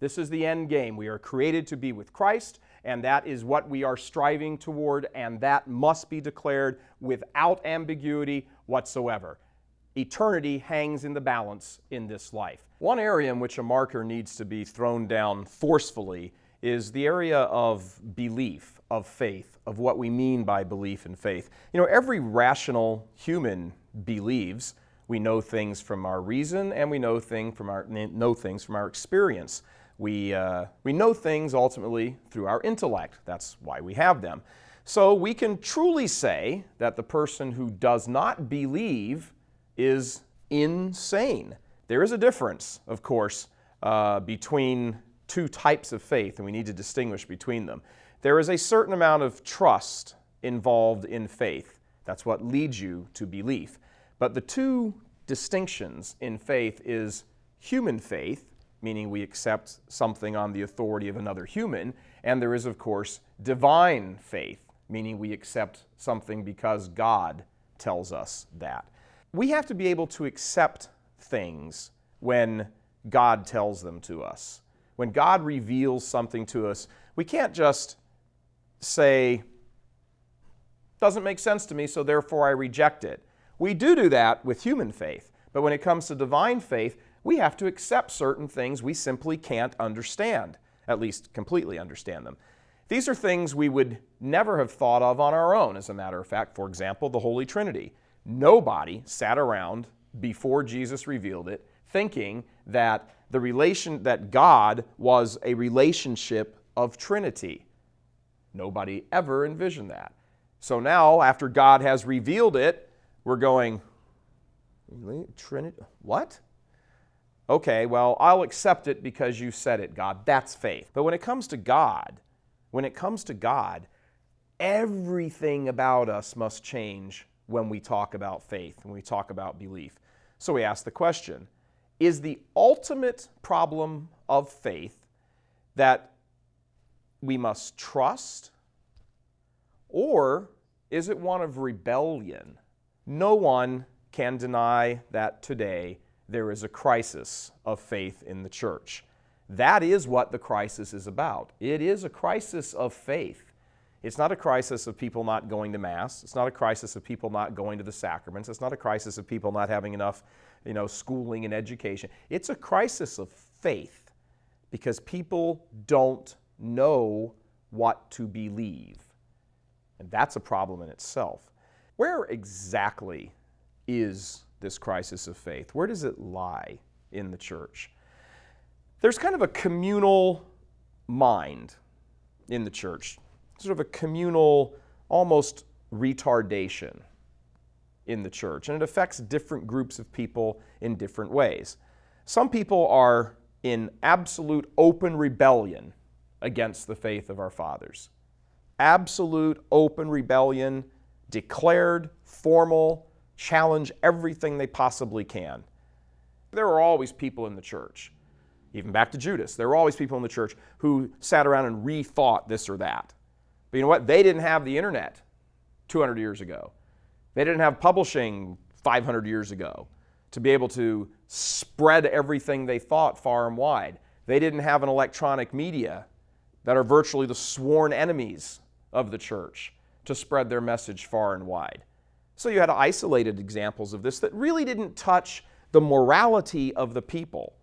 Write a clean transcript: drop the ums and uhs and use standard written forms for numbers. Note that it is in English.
This is the end game. We are created to be with Christ, and that is what we are striving toward, and that must be declared without ambiguity whatsoever. Eternity hangs in the balance in this life. One area in which a marker needs to be thrown down forcefully is the area of belief, of faith, of what we mean by belief and faith. You know, every rational human believes. We know things from our reason, and we know things from our experience. We know things ultimately through our intellect. That's why we have them. So we can truly say that the person who does not believe is insane. There is a difference, of course, between two types of faith, and we need to distinguish between them. There is a certain amount of trust involved in faith. That's what leads you to belief. But the two distinctions in faith is human faith, meaning we accept something on the authority of another human, and there is, of course, divine faith, meaning we accept something because God tells us that. We have to be able to accept things when God tells them to us. When God reveals something to us, we can't just say, doesn't make sense to me, so therefore I reject it. We do that with human faith, but when it comes to divine faith, we have to accept certain things we simply can't understand, at least completely understand them. These are things we would never have thought of on our own, as a matter of fact. For example, the Holy Trinity. Nobody sat around before Jesus revealed it thinking that that God was a relationship of Trinity. Nobody ever envisioned that. So now, after God has revealed it, we're going, Trinity? What? Okay, well, I'll accept it because you said it, God. That's faith. But when it comes to God, everything about us must change when we talk about faith, when we talk about belief. So we ask the question, is the ultimate problem of faith that we must trust, or is it one of rebellion? No one can deny that today there is a crisis of faith in the church. That is what the crisis is about. It is a crisis of faith. It's not a crisis of people not going to Mass. It's not a crisis of people not going to the sacraments. It's not a crisis of people not having enough, schooling and education. It's a crisis of faith because people don't know what to believe. And that's a problem in itself. Where exactly is this crisis of faith? Where does it lie in the church? There's kind of a communal mind in the church, sort of a communal, almost retardation in the church, and it affects different groups of people in different ways. Some people are in absolute open rebellion against the faith of our fathers. Absolute open rebellion, declared, formal, challenge everything they possibly can. There are always people in the church, even back to Judas, there were always people in the church who sat around and rethought this or that. But you know what? They didn't have the internet 200 years ago. They didn't have publishing 500 years ago to be able to spread everything they thought far and wide. They didn't have an electronic media that are virtually the sworn enemies of the church to spread their message far and wide. So you had isolated examples of this that really didn't touch the morality of the people.